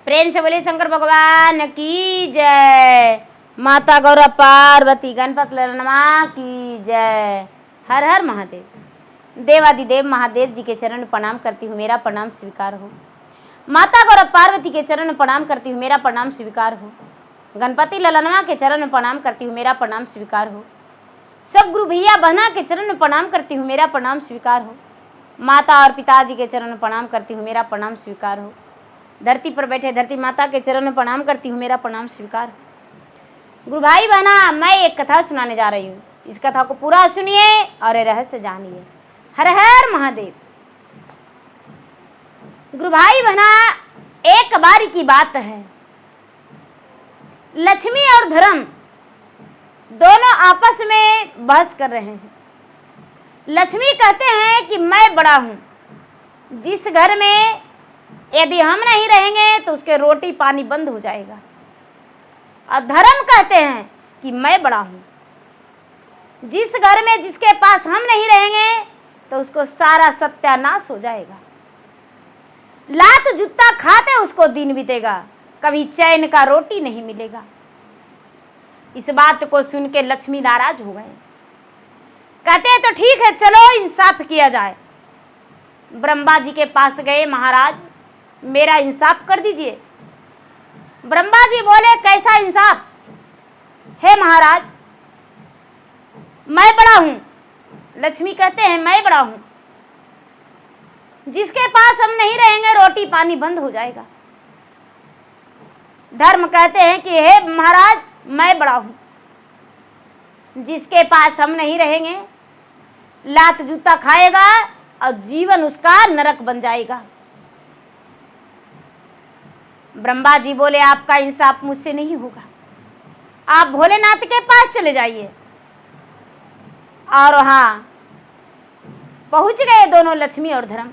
प्रेम से बोले शंकर भगवान की जय। माता गौरा पार्वती गणपति ललनमा की जय। हर हर महादेव। देवादिदेव महादेव जी के चरण में प्रणाम करती हूँ, मेरा प्रणाम स्वीकार हो। माता गौरा पार्वती के चरण में प्रणाम करती हूँ, मेरा प्रणाम स्वीकार हो। गणपति ललनमा के चरण में प्रणाम करती हूँ, मेरा प्रणाम स्वीकार हो। सब गुरु भैया बहना के चरण में प्रणाम करती हूँ, मेरा प्रणाम स्वीकार हो। माता और पिताजी के चरण में प्रणाम करती हूँ, मेरा प्रणाम स्वीकार हो। धरती पर बैठे धरती माता के चरण में प्रणाम करती हूँ, मेरा प्रणाम स्वीकार हो। गुरु भाई बहना, मैं एक कथा सुनाने जा रही हूँ। इस कथा को पूरा सुनिए और रहस्य जानिए। हर हर महादेव। गुरु भाई बहना, एक बारी की बात है, लक्ष्मी और धर्म दोनों आपस में बहस कर रहे हैं। लक्ष्मी कहते हैं कि मैं बड़ा हूं, जिस घर में यदि हम नहीं रहेंगे तो उसके रोटी पानी बंद हो जाएगा। और धर्म कहते हैं कि मैं बड़ा हूं, जिस घर में जिसके पास हम नहीं रहेंगे तो उसको सारा सत्यानाश हो जाएगा। लात जूता खाते उसको दिन बीतेगा, कभी चैन का रोटी नहीं मिलेगा। इस बात को सुन के लक्ष्मी नाराज हो गए। कहते हैं तो ठीक है, चलो इंसाफ किया जाए। ब्रह्मा जी के पास गए, महाराज मेरा इंसाफ कर दीजिए। ब्रह्मा जी बोले कैसा इंसाफ? हे महाराज, मैं बड़ा हूं। लक्ष्मी कहते हैं मैं बड़ा हूं, जिसके पास हम नहीं रहेंगे रोटी पानी बंद हो जाएगा। धर्म कहते हैं कि हे महाराज, मैं बड़ा हूं, जिसके पास हम नहीं रहेंगे लात जूता खाएगा और जीवन उसका नरक बन जाएगा। ब्रह्मा जी बोले आपका इंसाफ मुझसे नहीं होगा, आप भोलेनाथ के पास चले जाइए। और वहां पहुंच गए दोनों, लक्ष्मी और धर्म।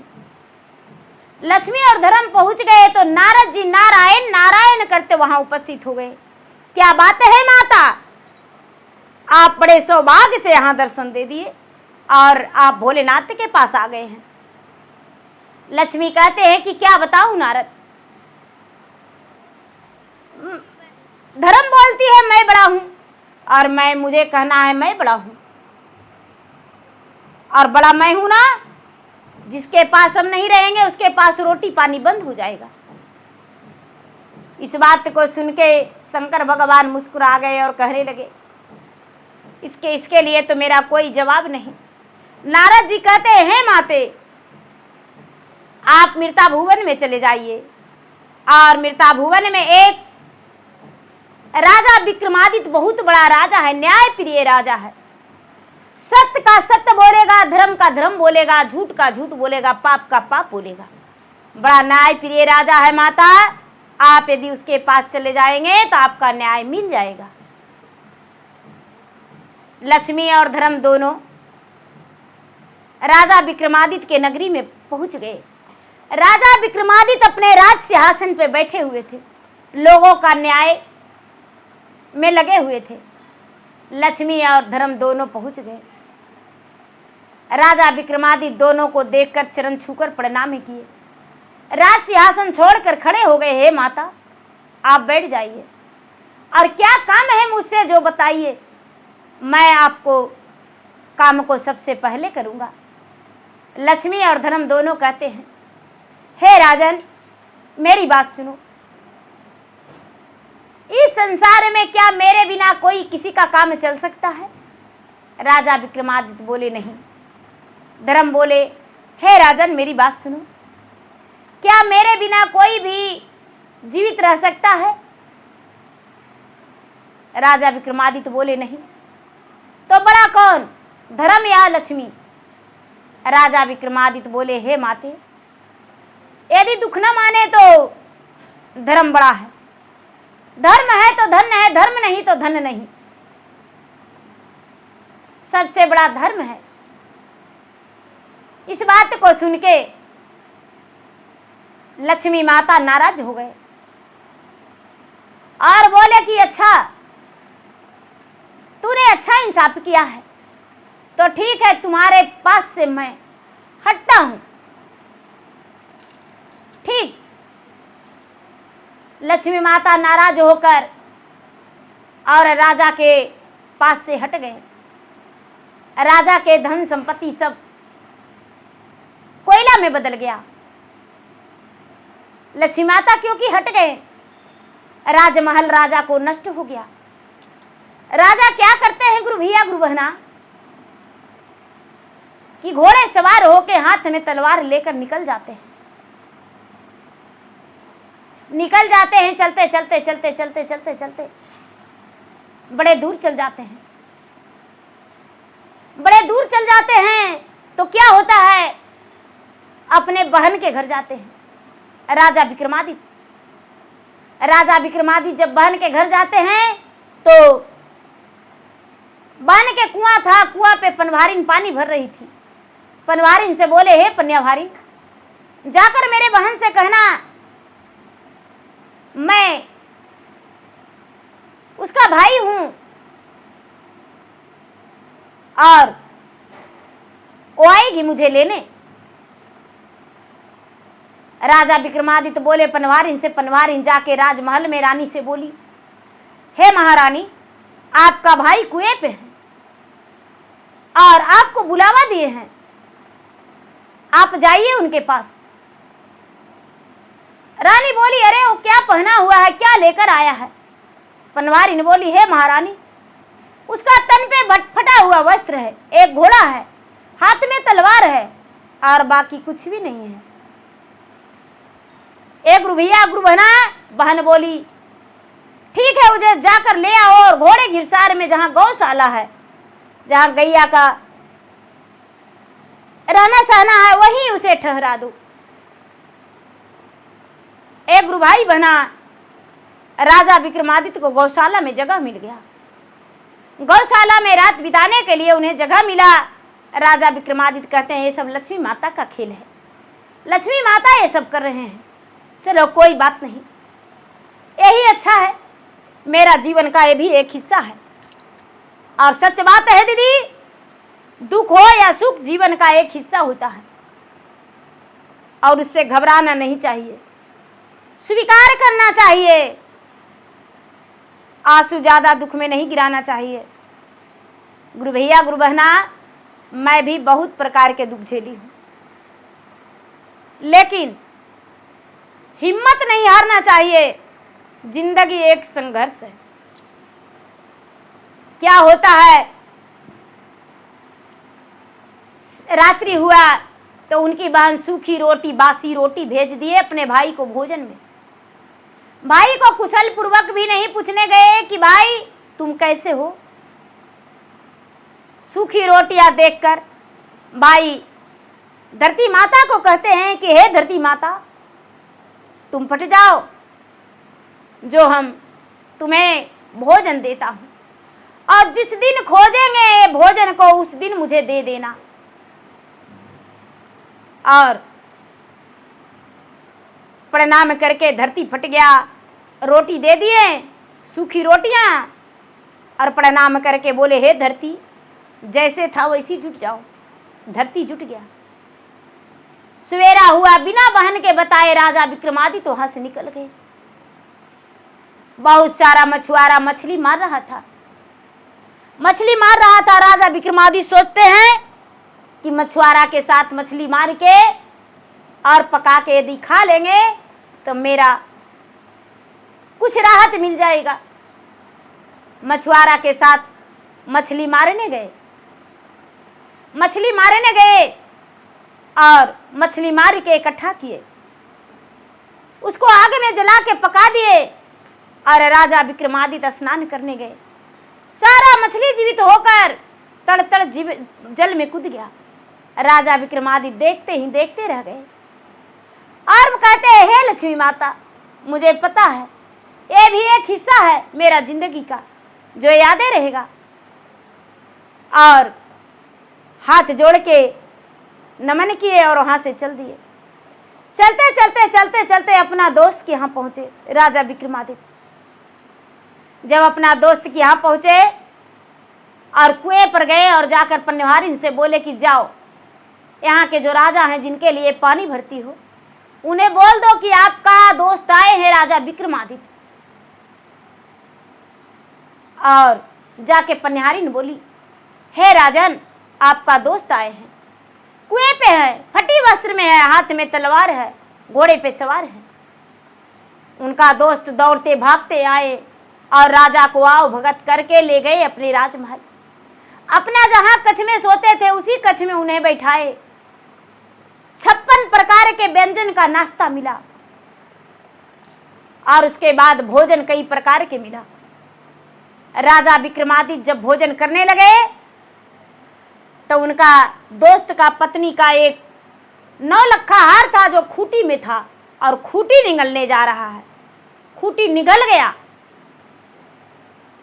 लक्ष्मी और धर्म पहुंच गए तो नारद जी नारायण नारायण करते वहां उपस्थित हो गए। क्या बात है माता, आप बड़े सौभाग्य से यहां दर्शन दे दिए और आप भोलेनाथ के पास आ गए हैं। लक्ष्मी कहते हैं कि क्या बताऊं नारद। धर्म बोलती है मैं बड़ा हूं, और मुझे कहना है मैं बड़ा हूं, और बड़ा मैं हूं ना, जिसके पास हम नहीं रहेंगे उसके पास रोटी पानी बंद हो जाएगा। इस बात को सुन के शंकर भगवान मुस्कुरा गए और कहने लगे इसके लिए तो मेरा कोई जवाब नहीं। नारद जी कहते हैं माते, आप मृता भुवन में चले जाइए, और मृता भुवन में एक राजा विक्रमादित्य बहुत बड़ा राजा है, न्याय प्रिय राजा है। सत्य का सत्य बोलेगा, धर्म का धर्म बोलेगा, झूठ का झूठ बोलेगा, पाप का पाप बोलेगा। बड़ा न्याय प्रिय राजा है माता, आप यदि उसके पास चले जाएंगे तो आपका न्याय मिल जाएगा। लक्ष्मी और धर्म दोनों राजा विक्रमादित्य के नगरी में पहुंच गए। राजा विक्रमादित्य अपने राज सिंहासन पे बैठे हुए थे, लोगों का न्याय में लगे हुए थे। लक्ष्मी और धर्म दोनों पहुंच गए। राजा विक्रमादित्य दोनों को देखकर चरण छूकर प्रणाम किए, राज सिंहासन छोड़कर खड़े हो गए। हे माता, आप बैठ जाइए, और क्या काम है मुझसे जो बताइए, मैं आपको काम को सबसे पहले करूंगा। लक्ष्मी और धर्म दोनों कहते हैं हे राजन, मेरी बात सुनो। इस संसार में क्या मेरे बिना कोई किसी का काम चल सकता है? राजा विक्रमादित्य बोले नहीं। धर्म बोले हे राजन, मेरी बात सुनो, क्या मेरे बिना कोई भी जीवित रह सकता है? राजा विक्रमादित्य बोले नहीं। तो बड़ा कौन, धर्म या लक्ष्मी? राजा विक्रमादित्य बोले हे माते, यदि दुख न माने तो धर्म बड़ा है, धर्म है तो धन है, धर्म नहीं तो धन नहीं। सबसे बड़ा धर्म है। इस बात को सुन के लक्ष्मी माता नाराज हो गए और बोले कि अच्छा, तूने अच्छा इंसाफ किया है, तो ठीक है, तुम्हारे पास से मैं हटता हूं। ठीक, लक्ष्मी माता नाराज होकर और राजा के पास से हट गए। राजा के धन संपत्ति सब कोयला में बदल गया। लक्ष्मी माता क्योंकि हट गए, राजमहल राजा को नष्ट हो गया। राजा क्या करते हैं गुरु भैया गुरु बहना, कि घोड़े सवार होके हाथ में तलवार लेकर निकल जाते हैं। चलते चलते चलते चलते चलते चलते बड़े दूर चल जाते हैं। बड़े दूर चल जाते हैं तो क्या होता है, अपने बहन के घर जाते हैं। राजा विक्रमादित्य जब बहन के घर जाते हैं तो बहन के कुआं था, कुआं पे पनवारिन पानी भर रही थी। पनवारिन से बोले, हे पन्यावारिन, जाकर मेरे बहन से कहना मैं उसका भाई हूं और वो आएगी मुझे लेने। राजा विक्रमादित्य बोले पनवारिन से, पनवारिन जाके राजमहल में रानी से बोली, हे महारानी, आपका भाई कुएं पे है और आपको बुलावा दिए हैं, आप जाइए उनके पास। रानी बोली, अरे वो क्या पहना हुआ है, क्या लेकर आया है? पनवारिन बोली, हे महारानी, उसका तन पे फटा हुआ वस्त्र है, एक घोड़ा है, हाथ में तलवार है और बाकी कुछ भी नहीं है। एक गुरु भैया गुरु बहना, बहन बोली, ठीक है, मुझे जाकर ले आओ और घोड़े गिरसार में जहां गौशाला है, जहां गैया का रहना सहना है, वहीं उसे ठहरा दो। एक गुरु भाई बहना, राजा विक्रमादित्य को गौशाला में जगह मिल गया। गौशाला में रात बिताने के लिए उन्हें जगह मिला। राजा विक्रमादित्य कहते हैं, ये सब लक्ष्मी माता का खेल है, लक्ष्मी माता ये सब कर रहे हैं, चलो कोई बात नहीं, यही अच्छा है, मेरा जीवन का ये भी एक हिस्सा है। और सच बात है दीदी, दुख हो या सुख जीवन का एक हिस्सा होता है और उससे घबराना नहीं चाहिए, स्वीकार करना चाहिए, आंसू ज्यादा दुख में नहीं गिराना चाहिए। गुरु भैया गुरु बहना, मैं भी बहुत प्रकार के दुख झेली हूं, लेकिन हिम्मत नहीं हारना चाहिए। जिंदगी एक संघर्ष है। क्या होता है, रात्रि हुआ तो उनकी बहन सूखी रोटी बासी रोटी भेज दिए अपने भाई को भोजन में। भाई को कुशल पूर्वक भी नहीं पूछने गए कि भाई तुम कैसे हो। सूखी रोटियां देखकर भाई धरती माता को कहते हैं कि हे धरती माता, तुम फट जाओ, जो हम तुम्हें भोजन देता हूं और जिस दिन खोजेंगे ये भोजन को उस दिन मुझे दे देना। और प्रणाम करके धरती फट गया, रोटी दे दिए, सूखी रोटियां, और प्रणाम करके बोले, हे धरती, जैसे था वैसी जुट जाओ। धरती जुट गया। सवेरा हुआ, बिना बहन के बताए राजा विक्रमादित्य वहां से निकल गए। बहुत सारा मछुआरा मछली मार रहा था, मछली मार रहा था। राजा विक्रमादित्य सोचते हैं कि मछुआरा के साथ मछली मार के और पका के यदि खा लेंगे तो मेरा कुछ राहत मिल जाएगा। मछुआरा के साथ मछली मारने गए, मछली मारने गए और मछली मार के इकट्ठा किए, उसको आग में जला के पका दिए और राजा विक्रमादित्य स्नान करने गए। सारा मछली जीवित होकर तड़ तड़ जल में कूद गया। राजा विक्रमादित्य देखते ही देखते रह गए और कहते हैं, हे लक्ष्मी माता, मुझे पता है ये भी एक हिस्सा है मेरा जिंदगी का जो यादें रहेगा। और हाथ जोड़ के नमन किए और वहां से चल दिए। चलते चलते चलते चलते अपना दोस्त के यहाँ पहुंचे राजा विक्रमादित्य। जब अपना दोस्त के यहाँ पहुंचे और कुएं पर गए और जाकर पन्यवारिन से बोले कि जाओ, यहाँ के जो राजा हैं जिनके लिए पानी भरती हो उन्हें बोल दो कि आपका दोस्त आए हैं राजा विक्रमादित्य। और जाके पनिहारी ने बोली, हे राजन, आपका दोस्त आए हैं, कुएं पे है, फटी वस्त्र में है, हाथ में तलवार है, घोड़े पे सवार है। उनका दोस्त दौड़ते भागते आए और राजा को आओ भगत करके ले गए अपने राजमहल। अपना जहां कक्ष में सोते थे उसी कक्ष में उन्हें बैठाए। 56 प्रकार के व्यंजन का नाश्ता मिला और उसके बाद भोजन कई प्रकार के मिला। राजा विक्रमादित्य जब भोजन करने लगे तो उनका दोस्त का पत्नी का एक 9 लखा हार था जो खूंटी में था और खूंटी निगलने जा रहा है। खूंटी निगल गया।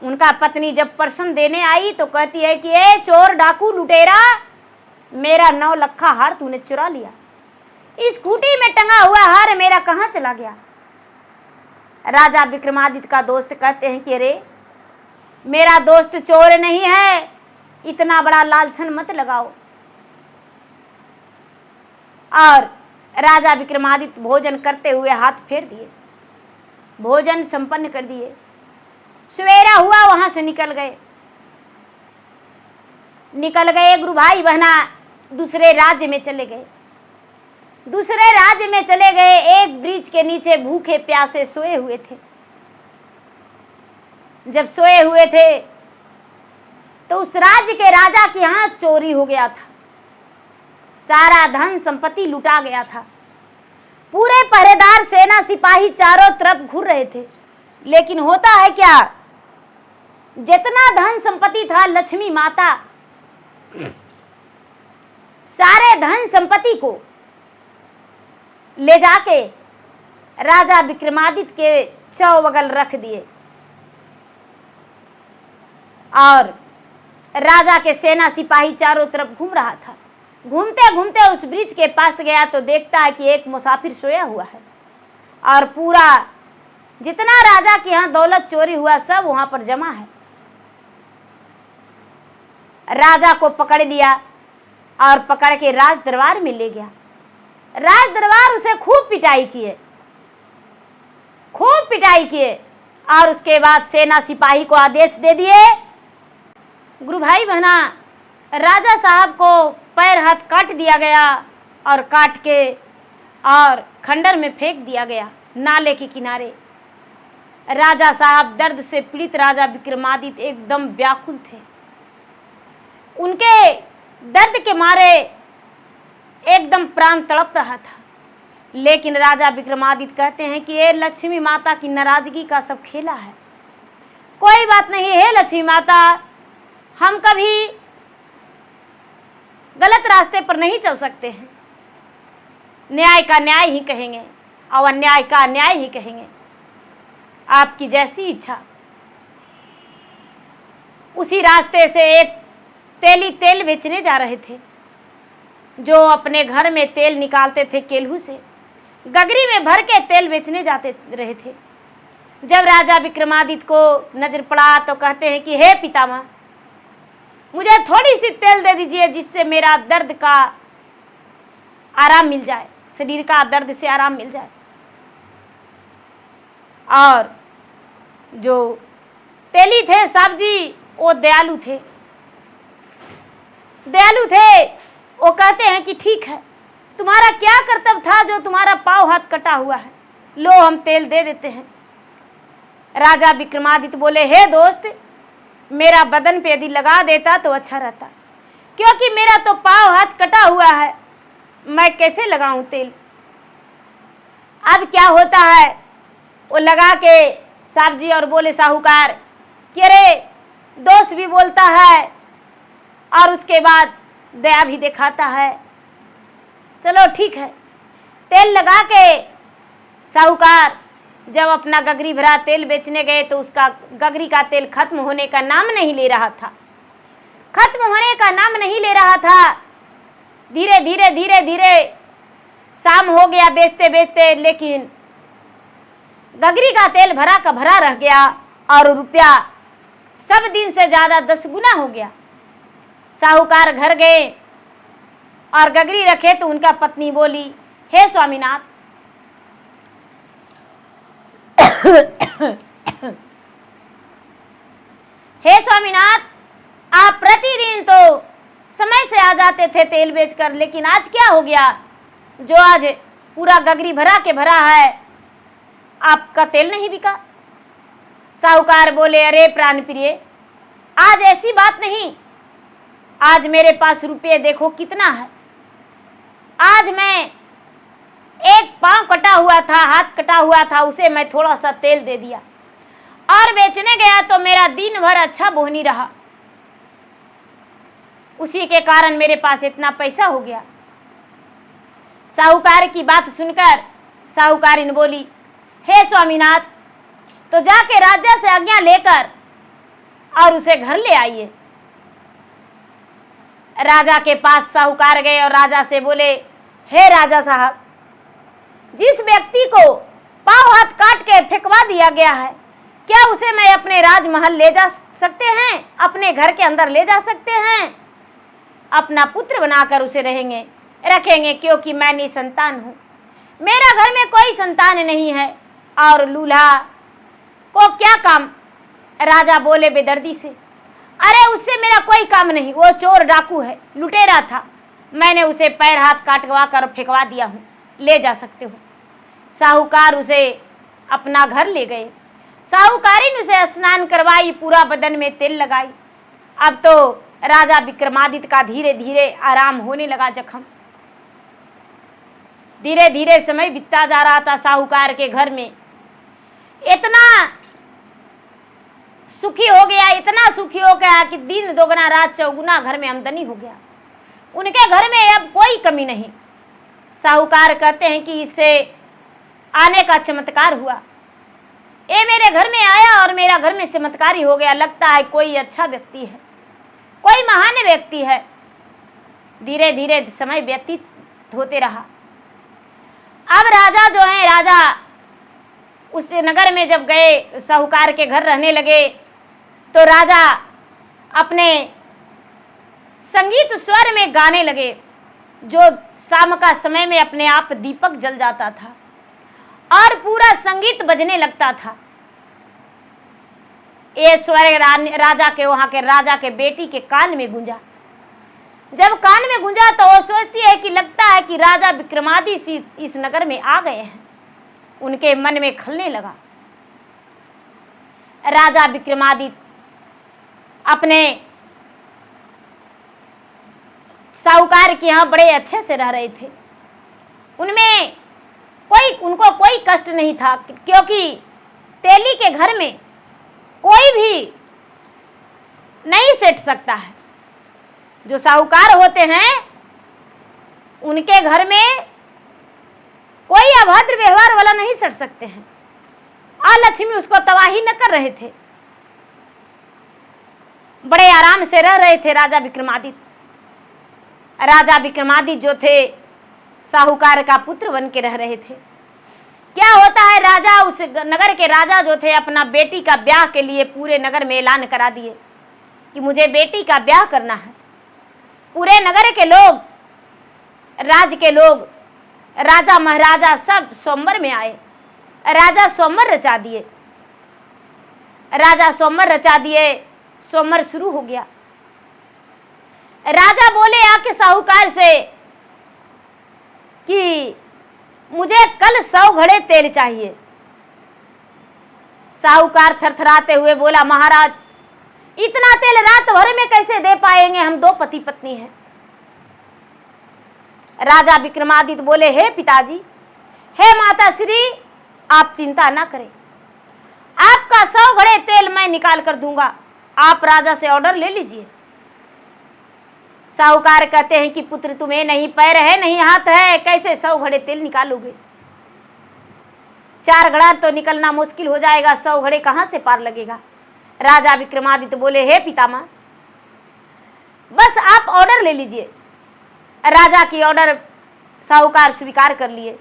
उनका पत्नी जब प्रश्न देने आई तो कहती है कि ए चोर डाकू लुटेरा, मेरा 9 लखा हार तूने चुरा लिया। इस खूंटी में टंगा हुआ हार मेरा कहाँ चला गया? राजा विक्रमादित्य का दोस्त कहते हैं कि अरे मेरा दोस्त चोर नहीं है, इतना बड़ा लालछन मत लगाओ। और राजा विक्रमादित्य भोजन करते हुए हाथ फेर दिए, भोजन संपन्न कर दिए। सवेरा हुआ वहां से निकल गए गुरु भाई बहना दूसरे राज्य में चले गए। दूसरे राज्य में चले गए, एक वृक्ष के नीचे भूखे प्यासे सोए हुए थे। जब सोए हुए थे तो उस राज्य के राजा के यहाँ चोरी हो गया था, सारा धन संपत्ति लुटा गया था। पूरे पहरेदार सेना सिपाही चारों तरफ घूर रहे थे, लेकिन होता है क्या, जितना धन संपत्ति था लक्ष्मी माता सारे धन संपत्ति को ले जाके राजा विक्रमादित्य के चौबगल रख दिए। और राजा के सेना सिपाही चारों तरफ घूम रहा था। घूमते घूमते उस वृक्ष के पास गया तो देखता है कि एक मुसाफिर सोया हुआ है और पूरा जितना राजा के यहाँ दौलत चोरी हुआ सब वहां पर जमा है। राजा को पकड़ लिया और पकड़ के राज दरबार में ले गया। राज दरबार उसे खूब पिटाई किए और उसके बाद सेना सिपाही को आदेश दे दिए, गुरु भाई बहना, राजा साहब को पैर हाथ काट दिया गया और काट के और खंडर में फेंक दिया गया नाले के किनारे। राजा साहब दर्द से पीड़ित राजा विक्रमादित्य एकदम व्याकुल थे। उनके दर्द के मारे एकदम प्राण तड़प रहा था। लेकिन राजा विक्रमादित्य कहते हैं कि ये लक्ष्मी माता की नाराजगी का सब खेला है। कोई बात नहीं है लक्ष्मी माता, हम कभी गलत रास्ते पर नहीं चल सकते हैं। न्याय का न्याय ही कहेंगे और अन्याय का अन्याय ही कहेंगे। आपकी जैसी इच्छा। उसी रास्ते से एक तेली तेल बेचने जा रहे थे, जो अपने घर में तेल निकालते थे केल्हू से, गगरी में भर के तेल बेचने जाते रहे थे। जब राजा विक्रमादित्य को नजर पड़ा तो कहते हैं कि हे पितामह, मुझे थोड़ी सी तेल दे दीजिए जिससे मेरा दर्द का आराम मिल जाए, शरीर का दर्द से आराम मिल जाए। और जो तेली थे साहब जी वो दयालु थे। वो कहते हैं कि ठीक है, तुम्हारा क्या कर्तव्य था जो तुम्हारा पाँव हाथ कटा हुआ है, लो हम तेल दे देते हैं। राजा विक्रमादित्य बोले, हे दोस्त, मेरा बदन पे यदि लगा देता तो अच्छा रहता, क्योंकि मेरा तो पाँव हाथ कटा हुआ है, मैं कैसे लगाऊं तेल। अब क्या होता है, वो लगा के साहब जी और बोले साहूकार कि अरे दोस्त भी बोलता है और उसके बाद दया भी दिखाता है, चलो ठीक है। तेल लगा के साहूकार जब अपना गगरी भरा तेल बेचने गए तो उसका गगरी का तेल खत्म होने का नाम नहीं ले रहा था। धीरे धीरे शाम हो गया बेचते बेचते, लेकिन गगरी का तेल भरा का भरा रह गया और रुपया सब दिन से ज़्यादा 10 गुना हो गया। साहूकार घर गए और गगरी रखे तो उनका पत्नी बोली, हे स्वामीनाथ, हे स्वामीनाथ, आप प्रतिदिन तो समय से आ जाते थे तेल बेचकर, लेकिन आज क्या हो गया जो आज पूरा गगरी भरा के भरा है, आपका तेल नहीं बिका। साहूकार बोले, अरे प्राण प्रिय, आज ऐसी बात नहीं, आज मेरे पास रुपये देखो कितना है। आज मैं एक पांव कटा हुआ था, हाथ कटा हुआ था, उसे मैं थोड़ा सा तेल दे दिया और बेचने गया तो मेरा दिन भर अच्छा बोहनी रहा, उसी के कारण मेरे पास इतना पैसा हो गया। साहूकार की बात सुनकर साहूकारिन बोली, हे स्वामीनाथ, तो जाके राजा से आज्ञा लेकर और उसे घर ले आइए। राजा के पास साहूकार गए और राजा से बोले, हे राजा साहब, जिस व्यक्ति को पांव हाथ काट के फेंकवा दिया गया है, क्या उसे मैं अपने राजमहल ले जा सकते हैं, अपने घर के अंदर ले जा सकते हैं? अपना पुत्र बनाकर उसे रखेंगे, क्योंकि मैं निसंतान हूँ, मेरा घर में कोई संतान नहीं है, और लूल्हा को क्या काम? राजा बोले बेदर्दी से, अरे उससे मेरा कोई काम नहीं, वो चोर डाकू है, लुटेरा था, मैंने उसे पैर हाथ काटवा कर फेंकवा दिया हूँ, ले जा सकते हो। साहूकार उसे अपना घर ले गए। साहूकारिन उसे स्नान करवाई, पूरा बदन में तेल लगाई। अब तो राजा विक्रमादित्य का धीरे धीरे आराम होने लगा जख्म। धीरे धीरे समय बीतता जा रहा था। साहूकार के घर में इतना सुखी हो गया, इतना सुखी हो गया कि दिन दोगुना रात चौगुना घर में आमदनी हो गया। उनके घर में अब कोई कमी नहीं। साहूकार कहते हैं कि इससे आने का चमत्कार हुआ, ये मेरे घर में आया और मेरा घर में चमत्कार ही हो गया, लगता है कोई अच्छा व्यक्ति है, कोई महान व्यक्ति है। धीरे धीरे समय व्यतीत होते रहा। अब राजा जो है, राजा उस नगर में जब गए, साहूकार के घर रहने लगे, तो राजा अपने संगीत स्वर में गाने लगे, जो शाम का समय में अपने आप दीपक जल जाता था और पूरा संगीत बजने लगता था। ये स्वर राजा के, वहां के राजा के बेटी के कान में गूंजा। जब कान में गूंजा तो वो सोचती है कि लगता है कि राजा विक्रमादित्य इस नगर में आ गए हैं। उनके मन में खलने लगा। राजा विक्रमादित्य अपने साहूकार के यहाँ बड़े अच्छे से रह रहे थे। उनको कोई कष्ट नहीं था, क्योंकि तेली के घर में कोई भी नहीं सेठ सकता है। जो साहूकार होते हैं उनके घर में कोई अभद्र व्यवहार वाला नहीं सट सकते हैं। लक्ष्मी उसको तबाही न कर रहे थे। बड़े आराम से रह रहे थे राजा विक्रमादित्य। राजा विक्रमादित्य जो थे साहूकार का पुत्र बन के रह रहे थे। क्या होता है, राजा उस नगर के राजा जो थे अपना बेटी का ब्याह के लिए पूरे नगर में ऐलान करा दिए कि मुझे बेटी का ब्याह करना है। पूरे नगर के लोग, राज्य के लोग, राजा महाराजा सब स्वयंवर में आए। राजा स्वयंवर रचा दिए। राजा स्वयंवर रचा दिए। स्वयंवर शुरू हो गया। राजा बोले आके साहूकार से कि मुझे कल 100 घड़े तेल चाहिए। साहूकार थरथराते हुए बोला, महाराज इतना तेल रात भर में कैसे दे पाएंगे, हम 2 पति पत्नी हैं। राजा विक्रमादित्य बोले, हे पिताजी, हे माता श्री, आप चिंता ना करें, आपका 100 घड़े तेल मैं निकाल कर दूंगा, आप राजा से ऑर्डर ले लीजिए। साहूकार कहते हैं कि पुत्र तुम्हें नहीं पैर है नहीं हाथ है, कैसे 100 घड़े तेल निकालोगे? 4 घड़ा तो निकलना मुश्किल हो जाएगा, 100 घड़े कहां से पार लगेगा? राजा विक्रमादित्य बोले, हे पितामह, बस आप ऑर्डर ले लीजिए। राजा की ऑर्डर साहूकार स्वीकार कर लिए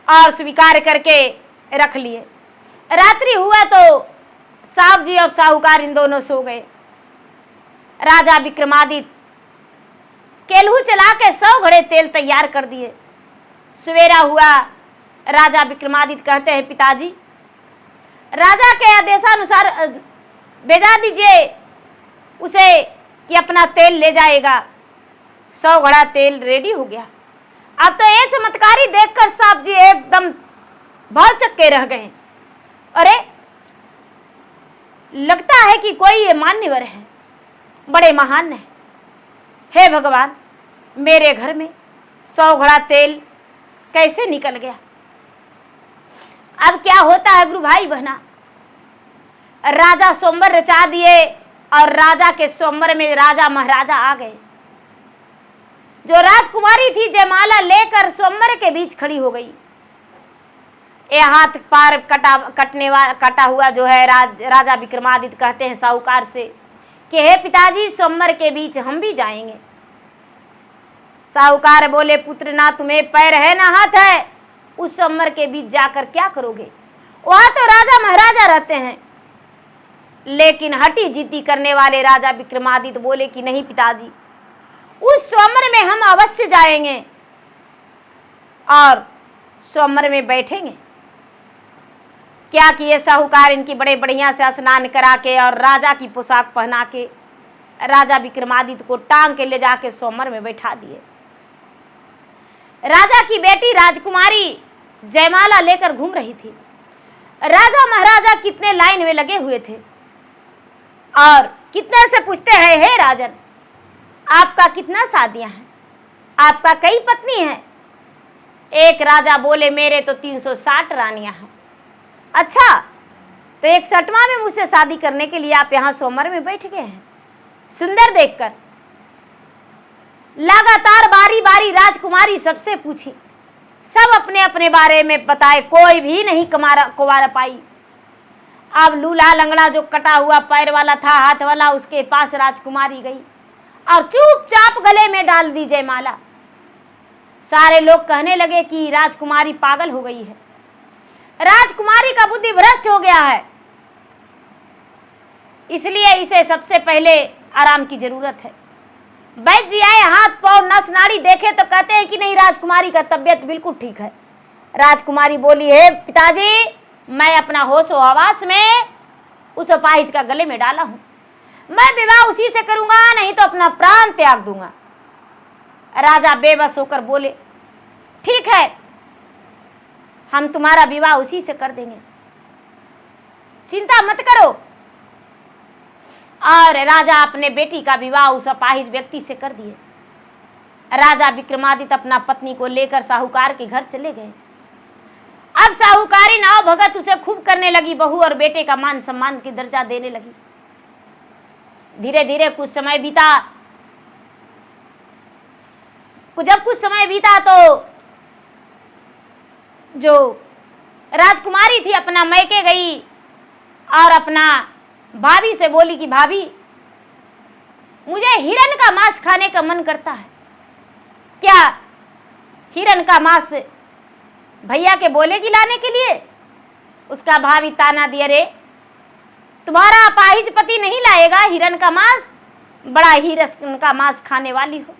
और स्वीकार करके रख लिए। रात्रि हुआ तो साहब जी और साहूकार इन दोनों सो गए। राजा विक्रमादित्य केलहू चला के 100 घड़े तेल तैयार कर दिए। सवेरा हुआ, राजा विक्रमादित्य कहते हैं, पिताजी राजा के आदेशानुसार भेजा दीजिए उसे कि अपना तेल ले जाएगा। 100 घड़ा तेल रेडी हो गया। अब तो ये चमत्कारी देखकर साहब जी एकदम भौचक्के रह गए। अरे लगता है कि कोई ये मान्यवर है, बड़े महान है। हे भगवान, मेरे घर में 100 घड़ा तेल कैसे निकल गया? अब क्या होता है गुरु भाई बहना? राजा स्वयंवर रचा दिए और राजा के स्वयंवर में राजा महाराजा आ गए। जो राजकुमारी थी जयमाला लेकर स्वयंवर के बीच खड़ी हो गई। ये हाथ पार कटा हुआ जो है राजा विक्रमादित्य कहते हैं साहूकार से कि हे पिताजी, स्वयंवर के बीच हम भी जाएंगे। साहूकार बोले, पुत्र ना तुम्हें पैर है ना हाथ है, उस स्वयंवर के बीच जाकर क्या करोगे? वहां तो राजा महाराजा रहते हैं। लेकिन हटी जीती करने वाले राजा विक्रमादित्य बोले कि नहीं पिताजी, उस स्वयंवर में हम अवश्य जाएंगे और स्वयंवर में बैठेंगे। क्या किए साहूकार, इनकी बड़े बढ़िया से स्नान करा के और राजा की पोशाक पहना के राजा विक्रमादित्य को टांग के ले जाके स्वयंवर में बैठा दिए। राजा की बेटी राजकुमारी जयमाला लेकर घूम रही थी। राजा महाराजा कितने लाइन में लगे हुए थे और कितने से पूछते हैं, हे राजन, आपका कितना शादियां हैं? आपका कई पत्नी हैं? एक राजा बोले, मेरे तो 360 रानियां हैं। अच्छा, तो 61वां में मुझसे शादी करने के लिए आप यहाँ स्वयंवर में बैठ गए हैं? सुंदर देखकर लगातार बारी बारी राजकुमारी सबसे पूछी। सब अपने अपने बारे में बताए, कोई भी नहीं कुंवारा पाई। अब लूला लंगड़ा जो कटा हुआ पैर वाला था, हाथ वाला, उसके पास राजकुमारी गई और चुपचाप गले में डाल दी जयमाला। सारे लोग कहने लगे कि राजकुमारी पागल हो गई है, राजकुमारी का बुद्धि भ्रष्ट हो गया है, इसलिए इसे सबसे पहले आराम की जरूरत है। वैद्य जी आए, हाथ पांव नस नाड़ी देखे तो कहते हैं कि नहीं, राजकुमारी का तबीयत बिल्कुल ठीक है। राजकुमारी बोली, हे पिताजी, मैं अपना होशो हवास में उस अपाहिज का गले में डाला हूं, मैं विवाह उसी से करूंगा, नहीं तो अपना प्राण त्याग दूंगा। राजा बेबस होकर बोले, ठीक है, हम तुम्हारा विवाह उसी से कर देंगे, चिंता मत करो। और राजा अपने बेटी का विवाह उस अपाहिज व्यक्ति से कर दिए। राजा विक्रमादित्य अपना पत्नी को लेकर साहूकार के घर चले गए। अब साहूकारी नाव भगत उसे खूब करने लगी, बहू और बेटे का मान सम्मान की दर्जा देने लगी। धीरे धीरे कुछ समय बीता। जब कुछ समय बीता तो जो राजकुमारी थी अपना मैके गई और अपना भाभी से बोली कि भाभी, मुझे हिरण का मांस खाने का मन करता है, क्या हिरण का मांस भैया के बोलेगी लाने के लिए? उसका भाभी ताना दिया, रे तुम्हारा अपाहिज पति नहीं लाएगा हिरण का मांस, बड़ा हिरण का मांस खाने वाली हो।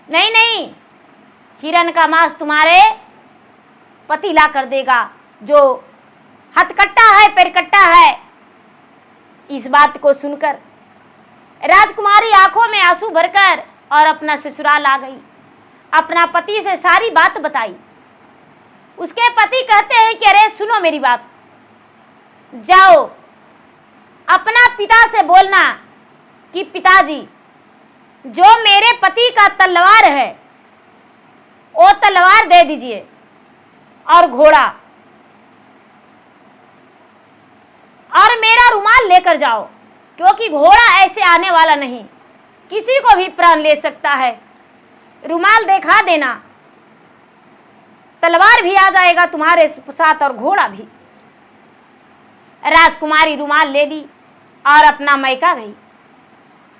नहीं नहीं, हिरण का मांस तुम्हारे पति ला कर देगा, जो हथकट्टा है पैरकट्टा है। इस बात को सुनकर राजकुमारी आंखों में आंसू भरकर और अपना ससुराल आ गई। अपना पति से सारी बात बताई। उसके पति कहते हैं कि अरे सुनो मेरी बात, जाओ अपना पिता से बोलना कि पिताजी, जो मेरे पति का तलवार है वो तलवार दे दीजिए और घोड़ा, और मेरा रुमाल लेकर जाओ, क्योंकि घोड़ा ऐसे आने वाला नहीं, किसी को भी प्राण ले सकता है। रुमाल दिखा देना, तलवार भी आ जाएगा तुम्हारे साथ और घोड़ा भी। राजकुमारी रुमाल ले ली और अपना मैका गई।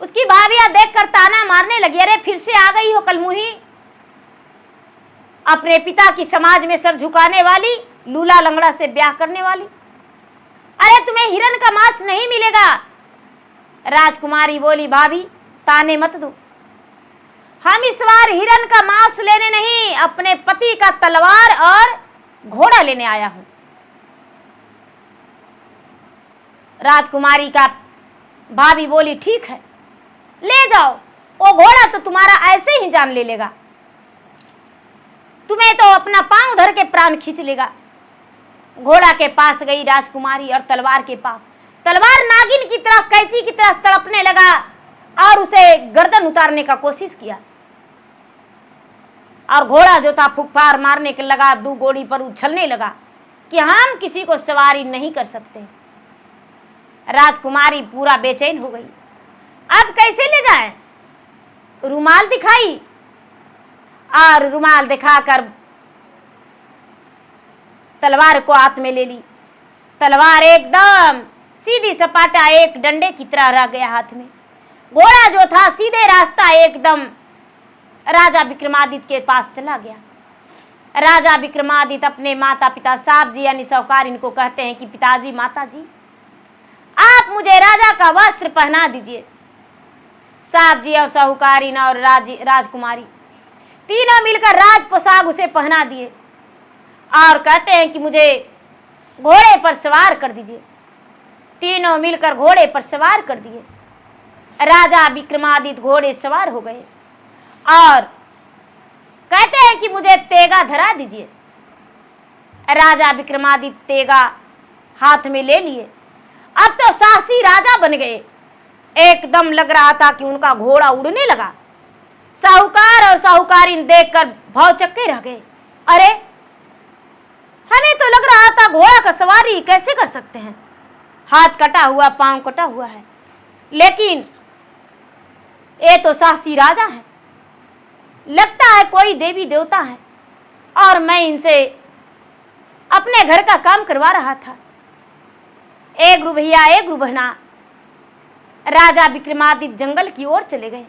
उसकी भाभियां देखकर ताना मारने लगी, अरे फिर से आ गई हो कलमुही, अपने पिता की समाज में सर झुकाने वाली, लूला लंगड़ा से ब्याह करने वाली। अरे तुम्हें हिरण का मांस नहीं मिलेगा। राजकुमारी बोली, भाभी ताने मत दो, हम इस बार हिरण का मांस लेने नहीं, अपने पति का तलवार और घोड़ा लेने आया हूं। राजकुमारी का भाभी बोली, ठीक है ले जाओ, वो घोड़ा तो तुम्हारा ऐसे ही जान ले लेगा, तुम्हें तो अपना पांव धर के प्राण खींच लेगा। घोड़ा के पास गई राजकुमारी और तलवार के पास, तलवार नागिन की तरह, कैंची की तरह तड़पने लगा और उसे गर्दन उतारने का कोशिश किया। और घोड़ा जो था फुफकार मारने के लगा, दो गोड़ी पर उछलने लगा कि हम किसी को सवारी नहीं कर सकते। राजकुमारी पूरा बेचैन हो गई, अब कैसे ले जाएं? रुमाल दिखाई और रुमाल दिखाकर तलवार को हाथ में ले ली। तलवार एकदम सीधी सपाटा एक डंडे की तरह रह गया हाथ में। घोड़ा जो था सीधे रास्ता एकदम राजा विक्रमादित्य के पास चला गया। राजा विक्रमादित्य अपने माता पिता साहब जी यानी साहूकारिन को कहते हैं कि पिताजी, माता जी, आप मुझे राजा का वस्त्र पहना दीजिए। साहब जी और साहूकारिन और राजकुमारी तीनों मिलकर राज पोशाक उसे पहना दिए और कहते हैं कि मुझे घोड़े पर सवार कर दीजिए। तीनों मिलकर घोड़े पर सवार कर दिए। राजा विक्रमादित्य घोड़े सवार हो गए और कहते हैं कि मुझे तेगा धरा दीजिए। राजा विक्रमादित्य तेगा हाथ में ले लिए। अब तो साहसी राजा बन गए। एकदम लग रहा था कि उनका घोड़ा उड़ने लगा। साहूकार और साहूकारिन देखकर भौचक्के रह गए। अरे, हमें तो लग रहा था घोड़ा का सवारी कैसे कर सकते हैं, हाथ कटा हुआ, पांव कटा हुआ है, लेकिन ये तो साहसी राजा है, लगता है कोई देवी देवता है और मैं इनसे अपने घर का काम करवा रहा था। ए गुरु भैया, ए गुरु बहना, राजा विक्रमादित्य जंगल की ओर चले गए।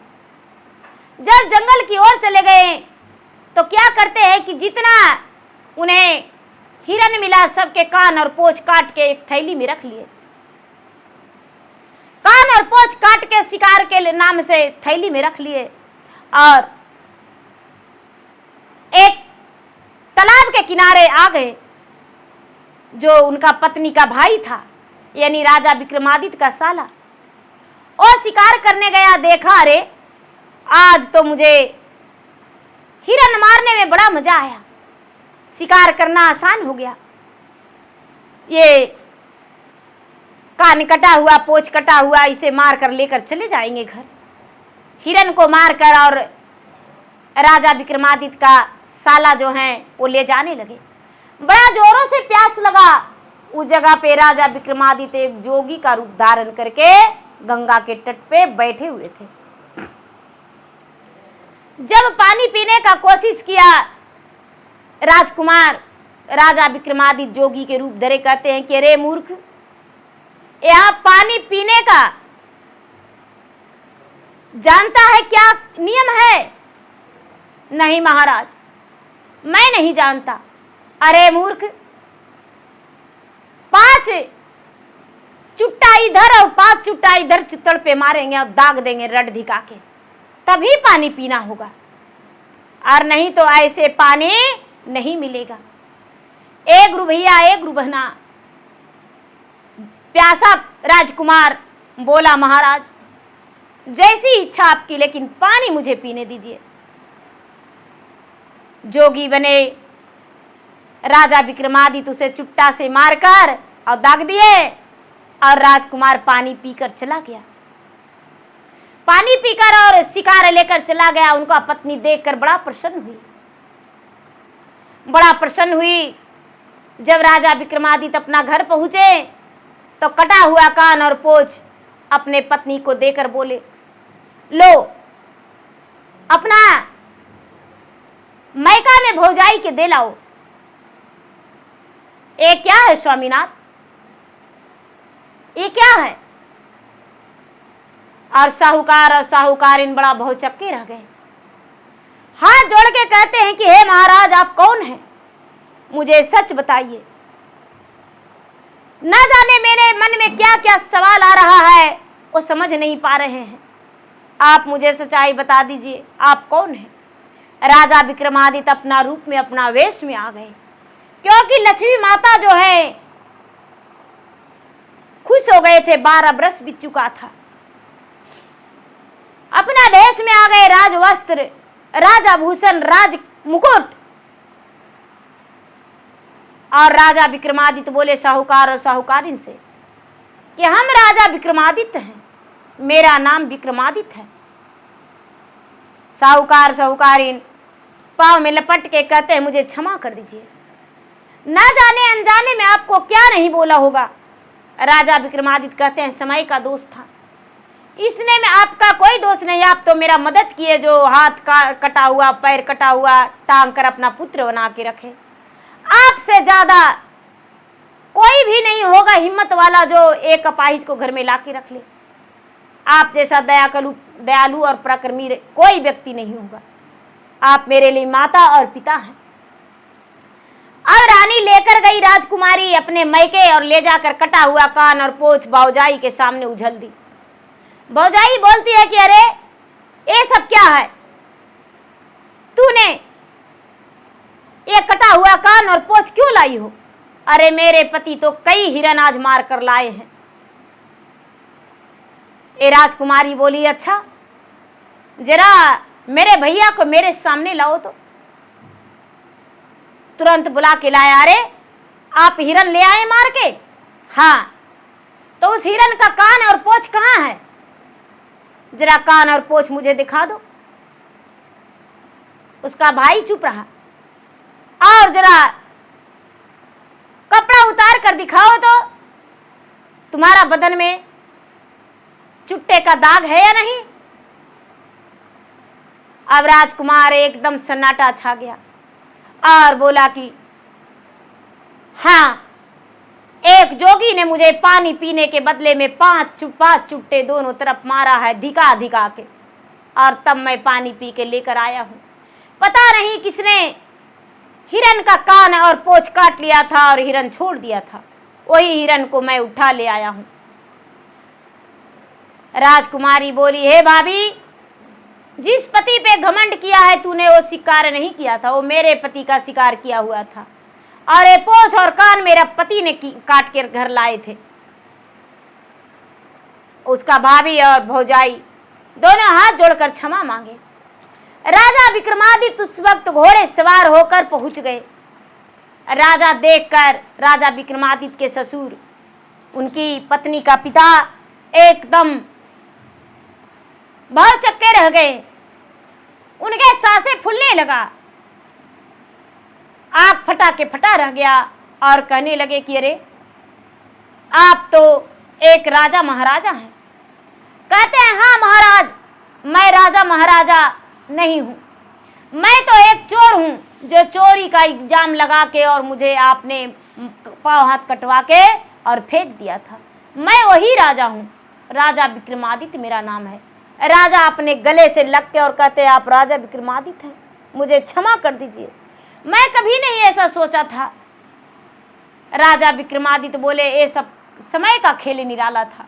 जब जंगल की ओर चले गए तो क्या करते हैं कि जितना उन्हें हिरन मिला सबके कान और पोंछ काट के एक थैली में रख लिए। कान और पोंछ काट के शिकार के नाम से थैली में रख लिए और एक तालाब के किनारे आ गए। जो उनका पत्नी का भाई था यानी राजा विक्रमादित्य का साला, और शिकार करने गया। देखा, अरे आज तो मुझे हिरन मारने में बड़ा मजा आया, शिकार करना आसान हो गया। ये कान कटा हुआ, पोंछ कटा हुआ, इसे मार कर लेकर चले जाएंगे घर। हिरन को मारकर और राजा विक्रमादित्य का साला जो है वो ले जाने लगे। बड़ा जोरों से प्यास लगा। उस जगह पे राजा विक्रमादित्य एक जोगी का रूप धारण करके गंगा के तट पे बैठे हुए थे। जब पानी पीने का कोशिश किया, राजकुमार राजा विक्रमादित्य जोगी के रूप धरे कहते हैं कि अरे मूर्ख, यहाँ पानी पीने का जानता है क्या नियम है? नहीं महाराज, मैं नहीं जानता। अरे मूर्ख, 5 चुट्टा इधर और 5 चुट्टा इधर चित्तड़ पे मारेंगे और दाग देंगे रड धिका के, तभी पानी पीना होगा, और नहीं तो ऐसे पानी नहीं मिलेगा। ए गुरु भैया, ए गुरु बहना, प्यासा राजकुमार बोला, महाराज जैसी इच्छा आपकी, लेकिन पानी मुझे पीने दीजिए। जोगी बने राजा विक्रमादित्य उसे चुट्टा से मारकर और दाग दिए और राजकुमार पानी पीकर चला गया। पानी पीकर और शिकार लेकर चला गया। उनका पत्नी देखकर बड़ा प्रसन्न हुई। जब राजा विक्रमादित्य अपना घर पहुंचे तो कटा हुआ कान और पोंछ अपने पत्नी को देकर बोले, लो अपना मैका में भौजाई के दे लाओ। ये क्या है स्वामीनाथ, ये क्या है? और साहूकार और साहूकारिन बड़ा भौचक्के रह गए। हाथ जोड़ के कहते हैं कि हे महाराज, आप कौन हैं? मुझे सच बताइए। न जाने मेरे मन में क्या क्या सवाल आ रहा है, वो समझ नहीं पा रहे हैं। आप मुझे सच्चाई बता दीजिए, आप कौन हैं? राजा विक्रमादित्य अपना रूप में, अपना वेश में आ गए, क्योंकि लक्ष्मी माता जो है खुश खुश हो गए थे। 12 बरस बीत चुका था। अपना देश में आ गए, राज वस्त्र, राजाभूषण, राज मुकुट। और राजा विक्रमादित्य बोले साहूकार और साहूकारिन से कि हम राजा विक्रमादित्य हैं, मेरा नाम विक्रमादित्य है। साहूकार साहूकारिन पांव में लपट के कहते हैं मुझे क्षमा कर दीजिए, ना जाने अनजाने में आपको क्या नहीं बोला होगा। राजा विक्रमादित्य कहते हैं समय का दोष था, इसने में आपका कोई दोष नहीं। आप तो मेरा मदद किए, जो हाथ का कटा हुआ, पैर कटा हुआ टांग कर अपना पुत्र बना के रखे। आपसे ज्यादा कोई भी नहीं होगा हिम्मत वाला जो एक अपाहिज को घर में ला के रख ले। आप जैसा दयालु और पराक्रमी कोई व्यक्ति नहीं होगा। आप मेरे लिए माता और पिता हैं। अब रानी लेकर गई राजकुमारी अपने मैके और ले जाकर कटा हुआ कान और पोंछ भौजाई के सामने उछल दी। भौजाई बोलती है कि अरे ये सब क्या है, तूने ये कटा हुआ कान और पोंछ क्यों लाई हो? अरे मेरे पति तो कई हिरन आज मार कर लाए हैं। ये राजकुमारी बोली अच्छा जरा मेरे भैया को मेरे सामने लाओ। तो तुरंत बुला के लाया। अरे आप हिरन ले आए मार के? हाँ। तो उस हिरन का कान और पोंछ कहाँ है? जरा कान और पोंछ मुझे दिखा दो। उसका भाई चुप रहा। और जरा कपड़ा उतार कर दिखाओ तो तुम्हारा बदन में चुट्टे का दाग है या नहीं? अब राजकुमार एकदम सन्नाटा छा गया और बोला कि हाँ, एक जोगी ने मुझे पानी पीने के बदले में 5 चुट्टे दोनों तरफ मारा है धिका धिका के, और तब मैं पानी पी के लेकर आया हूं। पता नहीं किसने हिरन का कान और पोंछ काट लिया था और हिरन छोड़ दिया था, वही हिरन को मैं उठा ले आया हूं। राजकुमारी बोली हे भाभी, जिस पति पे घमंड किया है तूने वो शिकार नहीं किया था, वो मेरे पति का शिकार किया हुआ था, और ये पोंछ और कान मेरा पति ने काट के घर लाए थे। उसका भाभी और भौजाई दोनों हाथ जोड़कर क्षमा मांगे। राजा विक्रमादित्य उस वक्त घोड़े सवार होकर पहुंच गए। राजा देखकर राजा विक्रमादित्य के ससुर, उनकी पत्नी का पिता एकदम भौचक्के रह गए। उनके सांसें फूलने लगा, आग फटा के फटा रह गया और कहने लगे कि अरे आप तो एक राजा महाराजा हैं। कहते हैं हाँ महाराज, मैं राजा महाराजा नहीं हूं, मैं तो एक चोर हूं जो चोरी का इल्जाम लगा के और मुझे आपने पांव हाथ कटवा के और फेंक दिया था। मैं वही राजा हूं, राजा विक्रमादित्य मेरा नाम है। राजा अपने गले से लग के और कहते आप राजा विक्रमादित्य हैं, मुझे क्षमा कर दीजिए, मैं कभी नहीं ऐसा सोचा था। राजा विक्रमादित्य बोले ये सब समय का खेल निराला था,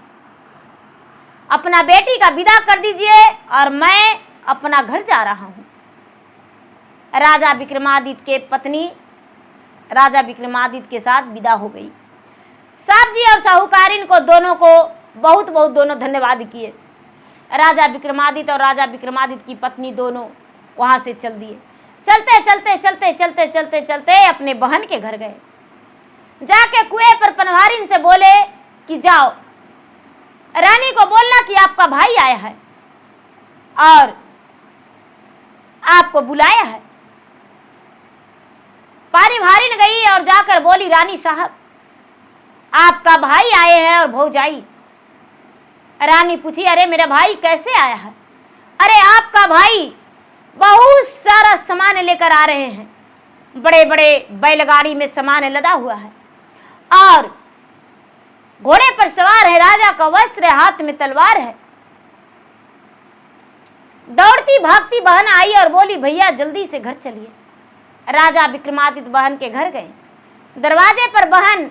अपना बेटी का विदा कर दीजिए और मैं अपना घर जा रहा हूं। राजा विक्रमादित्य के पत्नी राजा विक्रमादित्य के साथ विदा हो गई। साहब जी और साहूकारिन को दोनों को बहुत बहुत दोनों धन्यवाद किए। राजा विक्रमादित्य और राजा विक्रमादित्य की पत्नी दोनों वहां से चल दिए। चलते चलते चलते चलते चलते चलते अपने बहन के घर गए। जाके कुएं पर पनवारिन से बोले कि जाओ रानी को बोलना कि आपका भाई आया है और आपको बुलाया है। पनवारिन गई और जाकर बोली रानी साहब आपका भाई आए हैं और भौजाई। रानी पूछी अरे मेरा भाई कैसे आया है? अरे आपका भाई बहुत सारा सामान लेकर आ रहे हैं, बड़े बड़े बैलगाड़ी में सामान लदा हुआ है और घोड़े पर सवार है, राजा का वस्त्र है, हाथ में तलवार है। दौड़ती भागती बहन आई और बोली भैया जल्दी से घर चलिए। राजा विक्रमादित्य बहन के घर गए। दरवाजे पर बहन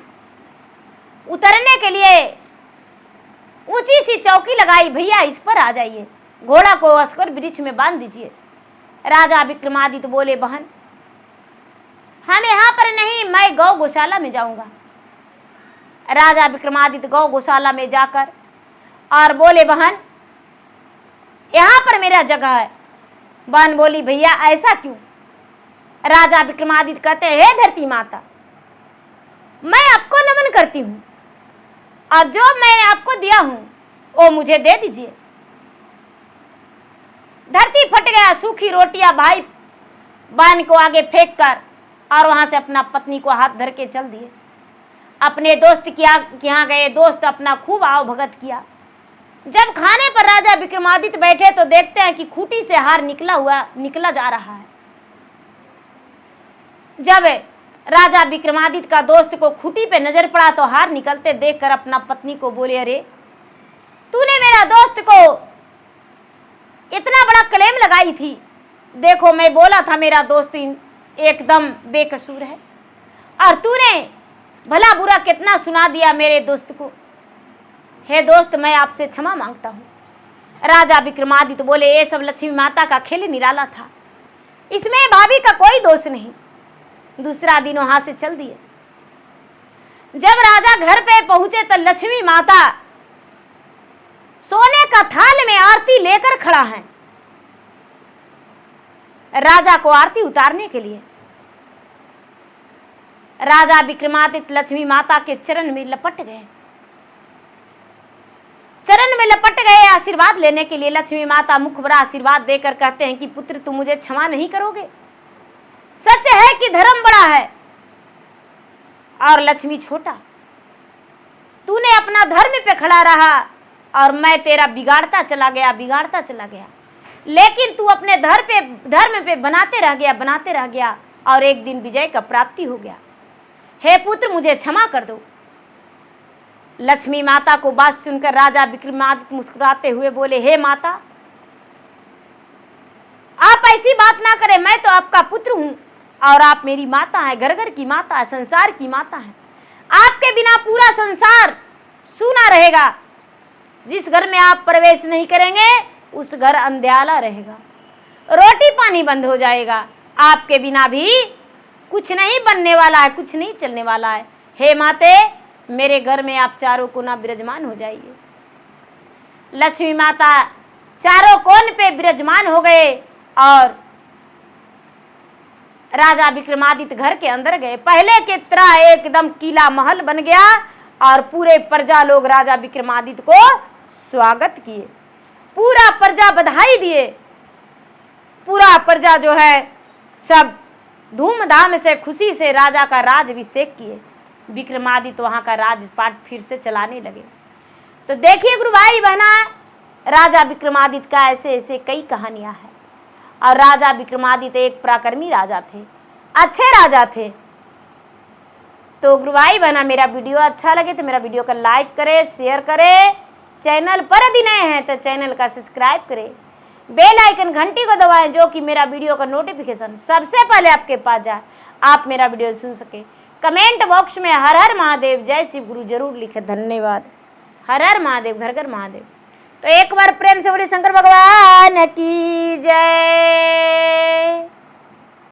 उतरने के लिए ऊंची सी चौकी लगाई, भैया इस पर आ जाइए, घोड़ा को अस्कर वृक्ष में बांध दीजिए। राजा विक्रमादित्य बोले बहन हम यहाँ पर नहीं, मैं गौ गौशाला में जाऊंगा। राजा विक्रमादित्य गौ गौशाला में जाकर और बोले, बहन यहाँ पर मेरा जगह है। बहन बोली, भैया ऐसा क्यों? राजा विक्रमादित्य कहते हैं, हे धरती माता, मैं आपको नमन करती हूँ और जो मैंने आपको दिया हूं वो मुझे दे दीजिए। धरती फट गया, सूखी रोटियां भाई बहन को आगे फेंक कर और वहां से अपना पत्नी को हाथ धर के चल दिए। अपने दोस्त के यहाँ गए, दोस्त अपना खूब आओ भगत किया। जब खाने पर राजा विक्रमादित्य बैठे तो देखते हैं कि खूंटी से हार निकला जा रहा है। जब राजा विक्रमादित्य का दोस्त को खूंटी पे नजर पड़ा तो हार निकलते देखकर अपना पत्नी को बोले, अरे तूने मेरा दोस्त को इतना बड़ा क्लेम लगाई थी, देखो मैं बोला था मेरा दोस्त एकदम बेकसूर है और तूने भला बुरा कितना सुना दिया मेरे दोस्त को। हे दोस्त, मैं आपसे क्षमा मांगता हूँ। राजा विक्रमादित्य बोले, ये सब लक्ष्मी माता का खेल निराला था, इसमें भाभी का कोई दोष नहीं। दूसरा दिन वहां से चल दिए। जब राजा घर पे पहुंचे तो लक्ष्मी माता सोने का थाल में आरती लेकर खड़ा है राजा को आरती उतारने के लिए। राजा विक्रमादित्य लक्ष्मी माता के चरण में लपट गए। चरण में लपट गए आशीर्वाद लेने के लिए। लक्ष्मी माता मुख भरा आशीर्वाद देकर कहते हैं कि पुत्र, तुम मुझे क्षमा नहीं करोगे? सच है कि धर्म बड़ा है और लक्ष्मी छोटा। तूने अपना धर्म पे खड़ा रहा और मैं तेरा बिगाड़ता चला गया, लेकिन तू अपने धर्म पे बनाते रह गया और एक दिन विजय का प्राप्ति हो गया। हे पुत्र, मुझे क्षमा कर दो। लक्ष्मी माता को बात सुनकर राजा विक्रमादित्य मुस्कुराते हुए बोले, हे माता, आप ऐसी बात ना करें, मैं तो आपका पुत्र हूं और आप मेरी माता हैं, घर घर की माता है, संसार की माता है। आपके बिना पूरा संसार सूना रहेगा। जिस घर में आप प्रवेश नहीं करेंगे उस घर अंधियाला रहेगा, रोटी पानी बंद हो जाएगा। आपके बिना भी कुछ नहीं बनने वाला है, कुछ नहीं चलने वाला है। हे माते, मेरे घर में आप चारों कोना विराजमान हो जाइए। लक्ष्मी माता चारों कोन पे विराजमान हो गए और राजा विक्रमादित्य घर के अंदर गए। पहले की तरह एकदम किला महल बन गया और पूरे प्रजा लोग राजा विक्रमादित्य को स्वागत किए। पूरा प्रजा बधाई दिए। पूरा प्रजा जो है सब धूमधाम से खुशी से राजा का राजाभिषेक किए। विक्रमादित्य वहां का राजपाट फिर से चलाने लगे। तो देखिए गुरु भाई बहना, राजा विक्रमादित्य का ऐसे ऐसे कई कहानियां हैं। और राजा विक्रमादित्य एक पराक्रमी राजा थे, अच्छे राजा थे। तो गुरु भाई बहना, मेरा वीडियो अच्छा लगे तो मेरा वीडियो को लाइक करें, शेयर करें। चैनल पर यदि नए हैं तो चैनल का सब्सक्राइब करें, बेल आइकन घंटी को दबाएं, जो कि मेरा वीडियो का नोटिफिकेशन सबसे पहले आपके पास जाए, आप मेरा वीडियो सुन सके। कमेंट बॉक्स में हर हर महादेव, जय शिव गुरु जरूर लिखे। धन्यवाद। हर हर महादेव, घर घर महादेव। तो एक बार प्रेम से बोले शंकर भगवान की जय।